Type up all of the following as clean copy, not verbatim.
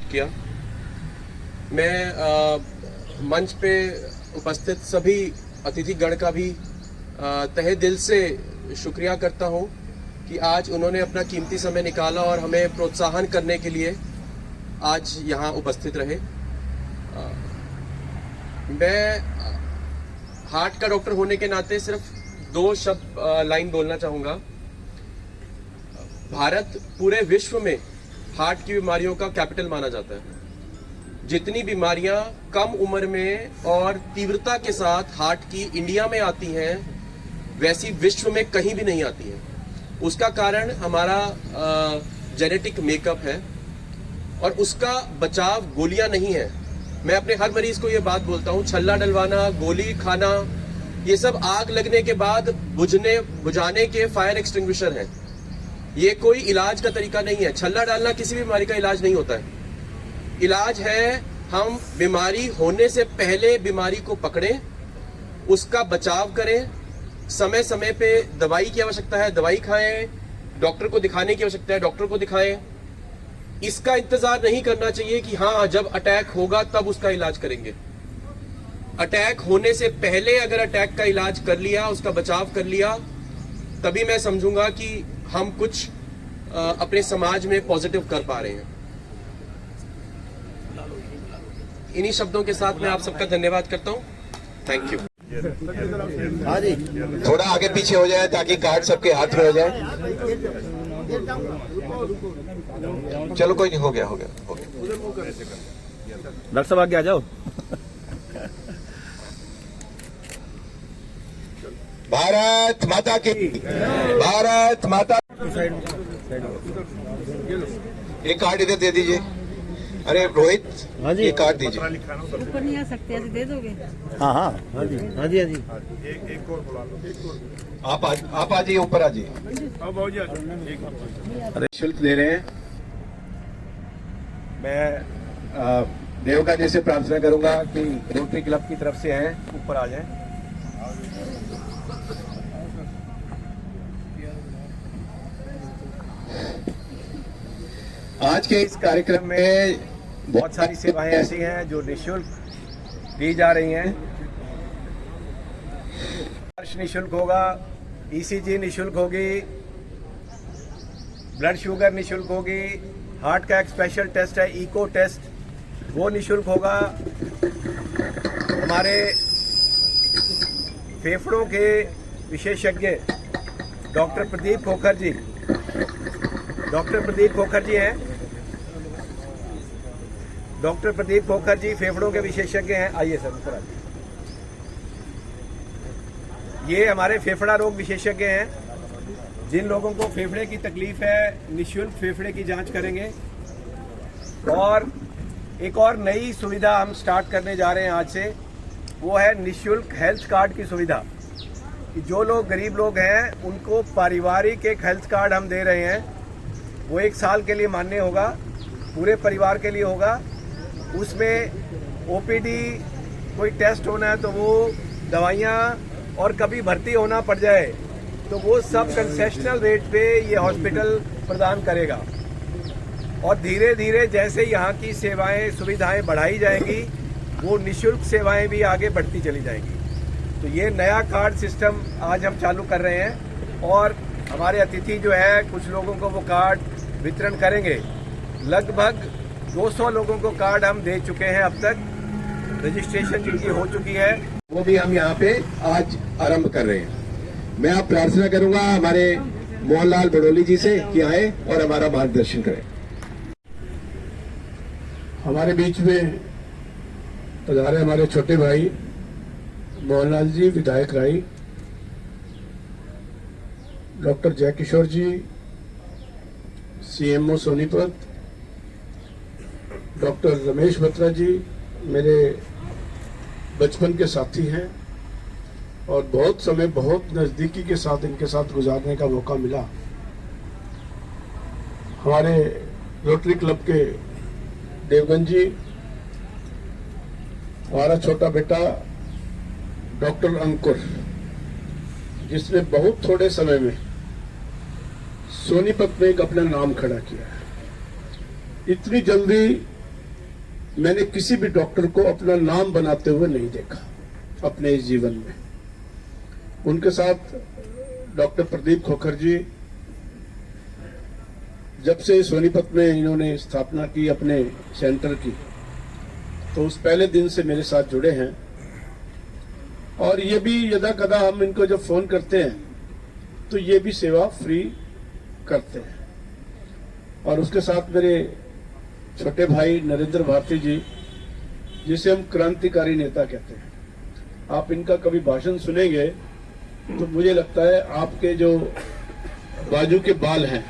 किया। मैं मंच पे उपस्थित सभी अतिथिगण का भी तहे दिल से शुक्रिया करता हूं कि आज उन्होंने अपना कीमती समय निकाला और हमें प्रोत्साहन करने के लिए आज यहाँ उपस्थित रहे। मैं हार्ट का डॉक्टर होने के नाते सिर्फ 2 शब्द लाइन बोलना चाहूँगा। भारत पूरे विश्व में हार्ट की बीमारियों का कैपिटल माना जाता है। जितनी बीमारियां कम उम्र में और तीव्रता के साथ हार्ट की इंडिया में आती हैं, वैसी विश्व में कहीं भी नहीं आती हैं। उसका कारण हमारा जेनेटिक मेकअप है और उसका बचाव गोलियां नहीं है। मैं अपने हर मरीज को ये बात बोलता हूं, छल्ला डलवाना, गोली खाना, ये सब आग लगने के बाद बुझाने के फायर एक्सटिंग्विशर हैं। ये कोई इलाज का तरीका नहीं है। छल्ला डालना किसी भी बीमारी का इलाज नहीं होता है। इलाज है हम बीमारी होने से पहले बीमारी को पकड़ें, उसका बचाव करें, समय समय पे दवाई की आवश्यकता है दवाई खाएं, डॉक्टर को दिखाने की आवश्यकता है डॉक्टर को दिखाएं। इसका इंतजार नहीं करना चाहिए कि हाँ जब अटैक होगा तब उसका इलाज करेंगे। अटैक होने से पहले अगर अटैक का इलाज कर लिया, उसका बचाव कर लिया, तभी मैं समझूंगा कि हम कुछ अपने समाज में पॉजिटिव कर पा रहे हैं। इन्हीं शब्दों के साथ मैं आप सबका धन्यवाद करता हूं। Thank you. हाँ जी, थोड़ा आगे पीछे हो जाए ताकि कार्ड सबके हाथ में हो जाए। चलो कोई नहीं, हो गया। डॉक्टर साहब आगे आ जाओ। भारत माता की, भारत माता। एक कार्ड इधर दे दीजिए। अरे रोहित, हाँ जी, ये कार्ड दीजिए। ऊपर नहीं आ सकते, ऐसे दे दोगे? हाँ जी। एक और बुला लो। आप आ जाइए, ऊपर आ जाइए। अरे शुल्क दे रहे हैं। मैं देवका जी से प्रार्थना करूंगा कि रोटरी क्लब की तरफ से हैं, ऊपर आ जाएं। आज के इस कार्यक्रम में बहुत सारी सेवाएं ऐसी हैं जो निःशुल्क दी जा रही हैं। निःशुल्क होगा, ईसीजी निःशुल्क होगी, ब्लड शुगर निःशुल्क होगी, हार्ट का एक स्पेशल टेस्ट है इको टेस्ट, वो निःशुल्क होगा। हमारे फेफड़ों के विशेषज्ञ डॉक्टर प्रदीप खोखर जी हैं। डॉक्टर प्रदीप खोखर जी फेफड़ों के विशेषज्ञ हैं। आइए सर, ऊपर आइए। ये हमारे फेफड़ा रोग विशेषज्ञ हैं। जिन लोगों को फेफड़े की तकलीफ है, निःशुल्क फेफड़े की जांच करेंगे। और एक और नई सुविधा हम स्टार्ट करने जा रहे हैं आज से, वो है निःशुल्क हेल्थ कार्ड की सुविधा। कि जो लोग गरीब लोग हैं उनको पारिवारिक एक हेल्थ कार्ड हम दे रहे हैं। वो 1 साल के लिए मान्य होगा, पूरे परिवार के लिए होगा। उसमें ओपीडी, कोई टेस्ट होना है तो वो, दवाइयाँ, और कभी भर्ती होना पड़ जाए तो वो सब कंसेशनल रेट पे ये हॉस्पिटल प्रदान करेगा। और धीरे धीरे जैसे यहाँ की सेवाएं सुविधाएं बढ़ाई जाएंगी, वो निःशुल्क सेवाएं भी आगे बढ़ती चली जाएंगी। तो ये नया कार्ड सिस्टम आज हम चालू कर रहे हैं और हमारे अतिथि जो है कुछ लोगों को वो कार्ड वितरण करेंगे। लगभग 200 लोगों को कार्ड हम दे चुके हैं अब तक, रजिस्ट्रेशन जिनकी हो चुकी है वो भी हम यहाँ पे आज आरंभ कर रहे हैं। मैं आप प्रार्थना करूंगा हमारे मोहनलाल बड़ोली जी से कि आए और हमारा मार्गदर्शन करें। हमारे बीच में पधारे हमारे छोटे भाई मोहनलाल जी, विधायक राई, डॉक्टर जयकिशोर जी, सीएमओ सोनीपत, डॉक्टर रमेश बत्रा जी मेरे बचपन के साथी हैं और बहुत समय बहुत नज़दीकी के साथ इनके साथ गुजारने का मौका मिला। हमारे रोटरी क्लब के देवगन जी, हमारा छोटा बेटा डॉक्टर अंकुर, जिसने बहुत थोड़े समय में सोनीपत में एक अपना नाम खड़ा किया है। इतनी जल्दी मैंने किसी भी डॉक्टर को अपना नाम बनाते हुए नहीं देखा अपने इस जीवन में। उनके साथ डॉक्टर प्रदीप खोखर जी जब से सोनीपत में इन्होंने स्थापना की अपने सेंटर की, तो उस पहले दिन से मेरे साथ जुड़े हैं। और ये भी यदा कदा हम इनको जब फोन करते हैं तो ये भी सेवा फ्री करते हैं। और उसके साथ मेरे छोटे भाई नरेंद्र भारती जी, जिसे हम क्रांतिकारी नेता कहते हैं। आप इनका कभी भाषण सुनेंगे तो मुझे लगता है आपके जो बाजू के बाल हैं,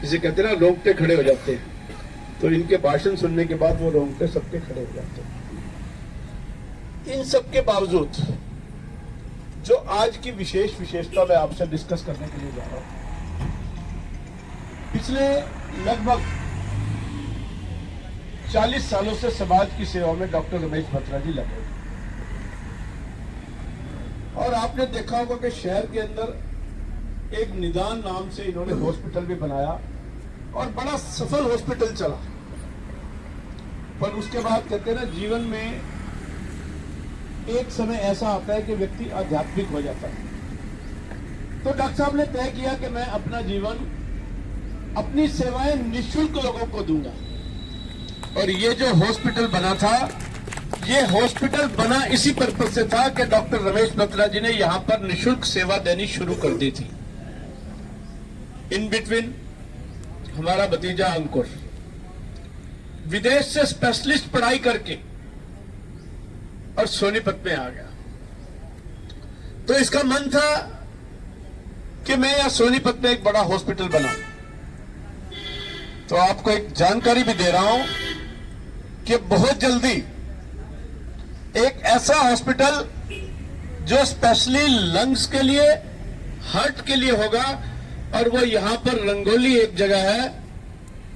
जिसे कहते हैं ना रोंगटे खड़े हो जाते हैं, तो इनके भाषण सुनने के बाद वो रोंगटे सबके खड़े हो जाते हैं। इन सब के बावजूद जो आज की विशेषता मैं आपसे डिस्कस करने के लिए जा रहा हूं, पिछले लगभग 40 सालों से समाज की सेवा में डॉक्टर रमेश बत्रा जी लगे। और आपने देखा होगा कि शहर के अंदर एक निदान नाम से इन्होंने हॉस्पिटल भी बनाया और बड़ा सफल हॉस्पिटल चला। पर उसके बाद कहते हैं ना, जीवन में एक समय ऐसा आता है कि व्यक्ति आध्यात्मिक हो जाता है। तो डॉक्टर साहब ने तय किया कि मैं अपना जीवन, अपनी सेवाएं निःशुल्क लोगों को दूंगा। और ये जो हॉस्पिटल बना था, ये हॉस्पिटल बना इसी पर्पज से था कि डॉक्टर रमेश बत्रा जी ने यहां पर निःशुल्क सेवा देनी शुरू कर दी थी। इन बिटवीन हमारा भतीजा अंकुर विदेश से स्पेशलिस्ट पढ़ाई करके और सोनीपत में आ गया। तो इसका मन था कि मैं यहां सोनीपत में एक बड़ा हॉस्पिटल बना। तो आपको एक जानकारी भी दे रहा हूं कि बहुत जल्दी एक ऐसा हॉस्पिटल जो स्पेशली लंग्स के लिए, हार्ट के लिए होगा, और वो यहां पर रंगोली एक जगह है,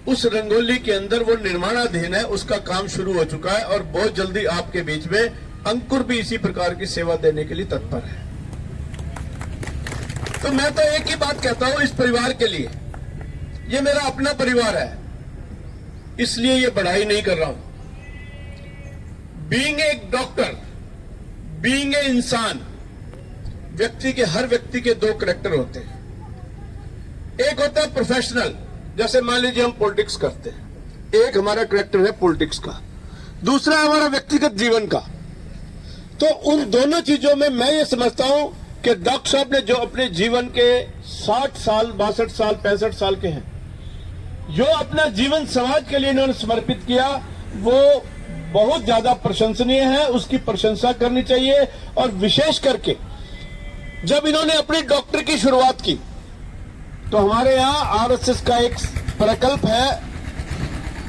उस रंगोली के अंदर वो निर्माणाधीन है, उसका काम शुरू हो चुका है। और बहुत जल्दी आपके बीच में अंकुर भी इसी प्रकार की सेवा देने के लिए तत्पर है। तो मैं तो एक ही बात कहता हूं इस परिवार के लिए, ये मेरा अपना परिवार है, इसलिए ये बढ़ाई नहीं कर रहा हूं। Being a doctor, being a इंसान, व्यक्ति के, हर व्यक्ति के दो कैरेक्टर होते हैं। एक होता है प्रोफेशनल, जैसे मान लीजिए हम पॉलिटिक्स करते हैं, एक हमारा कैरेक्टर है पॉलिटिक्स का, दूसरा हमारा व्यक्तिगत जीवन का। तो उन दोनों चीजों में मैं ये समझता हूं कि डॉक्टर साहब ने जो अपने जीवन के 60 साल, 62 साल, 65 साल के हैं, जो अपना जीवन समाज के लिए इन्होंने समर्पित किया, वो बहुत ज्यादा प्रशंसनीय है, उसकी प्रशंसा करनी चाहिए। और विशेष करके जब इन्होंने अपनी डॉक्टर की शुरुआत की, तो हमारे यहां आरएसएस का एक प्रकल्प है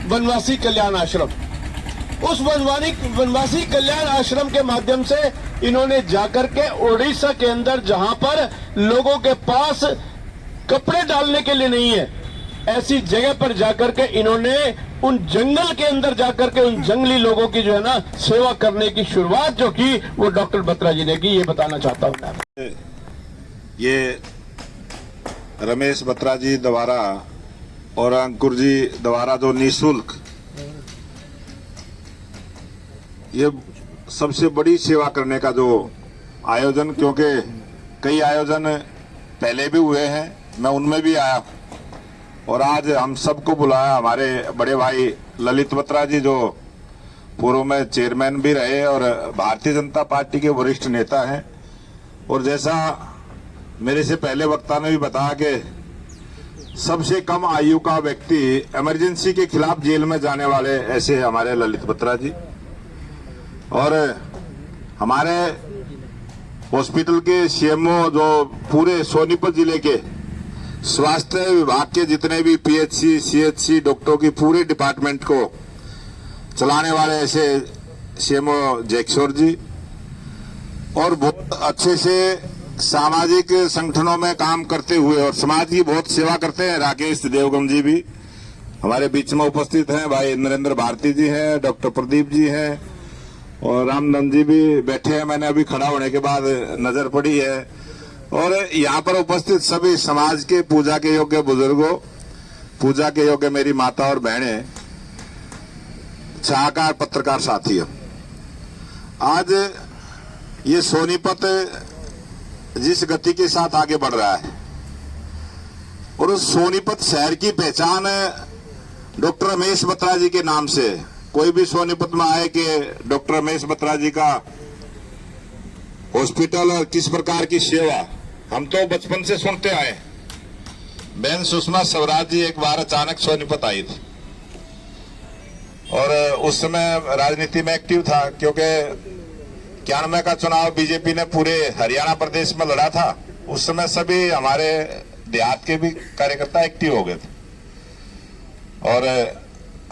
वनवासी कल्याण आश्रम। उस वनवासी कल्याण आश्रम के माध्यम से इन्होंने जाकर के ओडिशा के अंदर, जहां पर लोगों के पास कपड़े डालने के लिए नहीं है, ऐसी जगह पर जाकर के इन्होंने उन जंगल के अंदर जाकर के उन जंगली लोगों की जो है ना सेवा करने की शुरुआत जो की, वो डॉक्टर बत्रा जी ने की। ये बताना चाहता हूं मैं। ये रमेश बत्रा जी द्वारा और अंकुर जी द्वारा जो निःशुल्क, ये सबसे बड़ी सेवा करने का जो आयोजन, क्योंकि कई आयोजन पहले भी हुए हैं, मैं उनमें भी आया और आज हम सबको बुलाया। हमारे बड़े भाई ललित बत्रा जी, जो पूर्व में चेयरमैन भी रहे और भारतीय जनता पार्टी के वरिष्ठ नेता हैं, और जैसा मेरे से पहले वक्ता ने भी बताया कि सबसे कम आयु का व्यक्ति इमरजेंसी के खिलाफ जेल में जाने वाले ऐसे हमारे ललित बत्रा जी, और हमारे हॉस्पिटल के सीएमओ जो पूरे सोनीपत जिले के स्वास्थ्य विभाग के जितने भी पीएचसी, सीएचसी डॉक्टरों की पूरे डिपार्टमेंट को चलाने वाले ऐसे सीएमओ जयकिशोर जी, और बहुत अच्छे से सामाजिक संगठनों में काम करते हुए और समाज की बहुत सेवा करते हैं राकेश देवगम जी भी हमारे बीच में उपस्थित हैं। भाई नरेंद्र भारती जी हैं, डॉक्टर प्रदीप जी हैं और रामनंद जी भी बैठे हैं। मैंने अभी खड़ा होने के बाद नजर पड़ी है। और यहाँ पर उपस्थित सभी समाज के पूजा के योग्य बुजुर्गों, पूजा के योग्य मेरी माता और बहनें, सलाहकार पत्रकार साथियों, आज ये सोनीपत जिस गति के साथ आगे बढ़ रहा है और उस सोनीपत शहर की पहचान डॉक्टर रमेश बत्रा जी के नाम से, कोई भी सोनीपत में आए कि डॉक्टर रमेश बत्रा जी का हॉस्पिटल और किस प्रकार की सेवा, हम तो बचपन से सुनते आए। बहन सुषमा स्वराज जी एक बार अचानक सोनीपत आई थी और उस समय राजनीति में एक्टिव था, क्योंकि 91 का चुनाव बीजेपी ने पूरे हरियाणा प्रदेश में लड़ा था। उस समय सभी हमारे देहात के भी कार्यकर्ता एक्टिव हो गए थे और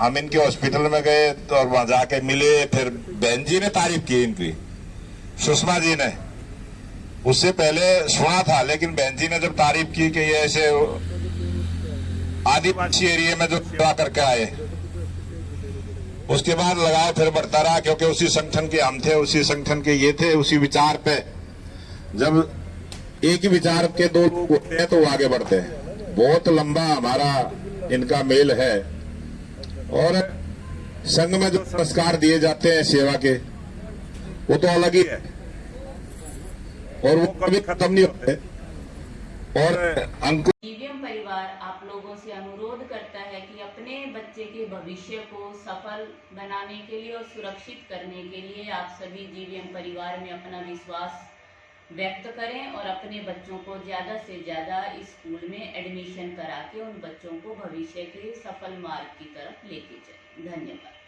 हम इनके हॉस्पिटल में गए तो और वहां जाके मिले। फिर बहन जी ने तारीफ की इनकी, सुषमा जी ने, उससे पहले सुना था, लेकिन बहन जी ने जब तारीफ की कि ये ऐसे आदिवासी एरिया में जो सेवा करके आए, उसके बाद लगाव फिर बढ़ता रहा, क्योंकि उसी संगठन के हम थे, उसी संगठन के ये थे, उसी विचार पे। जब एक ही विचार के दो लोग होते हैं तो वो आगे बढ़ते हैं। बहुत लंबा हमारा इनका मेल है और संघ में जो पुरस्कार दिए जाते हैं सेवा के, वो तो अलग ही है और वो कभी खत्म नहीं होते। और अंकुर जीवीएम परिवार आप लोगों से अनुरोध करता है कि अपने बच्चे के भविष्य को सफल बनाने के लिए और सुरक्षित करने के लिए आप सभी जीवीएम परिवार में अपना विश्वास व्यक्त करें और अपने बच्चों को ज़्यादा से ज़्यादा इस स्कूल में एडमिशन करा के उन बच्चों को भविष्य के सफल मार्ग की तरफ लेके जाएं। धन्यवाद।